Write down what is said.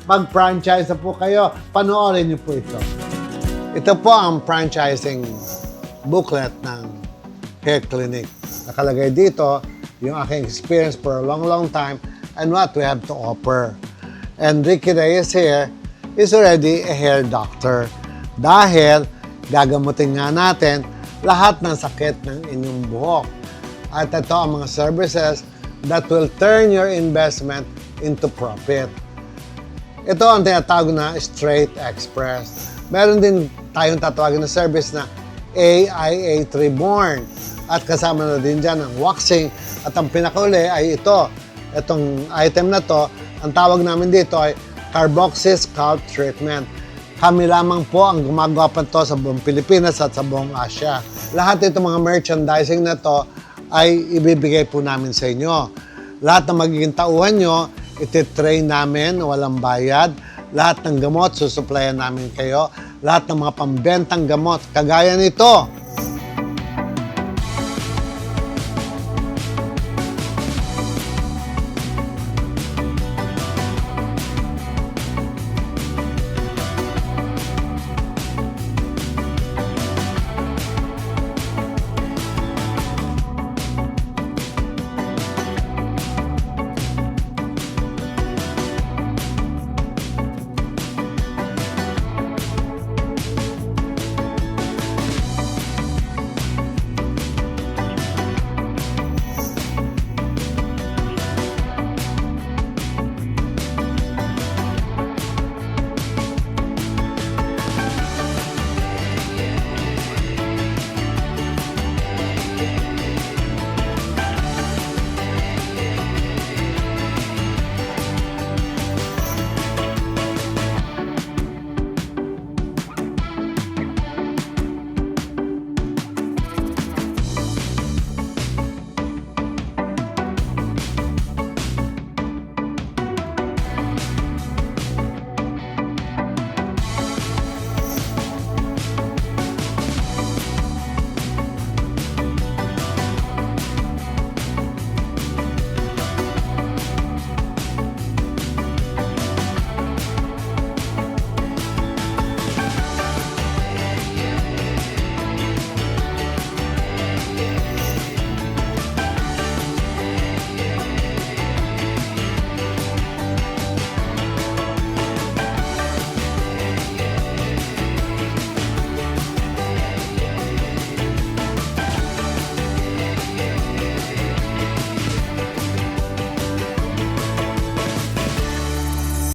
mag-franchise na po kayo. Panoorin niyo po ito. Ito po ang franchising booklet ng hair clinic. Nakalagay dito yung aking experience for a long time and what we have to offer. And Ricky Reyes here is already a hair doctor. Dahil gagamutin nga natin lahat ng sakit ng inyong buhok. At ito ang mga services that will turn your investment into profit. Ito ang tinatawag na Straight Express. Meron din tayong tatawagin na service na AIA Reborn. At kasama na din dyan ang waxing. At ang pinakauli ay ito. Itong item na to, ang tawag namin dito ay Carboxy Scalp Treatment. Kami lamang po ang gumagawa pa ito sa buong Pilipinas at sa buong Asia. Lahat itong mga merchandising na to ay ibibigay po namin sa inyo. Lahat ng magiging tauhan nyo, ititrain namin, walang bayad. Lahat ng gamot, susuplayan namin kayo. Lahat ng mga pambentang gamot, kagaya nito.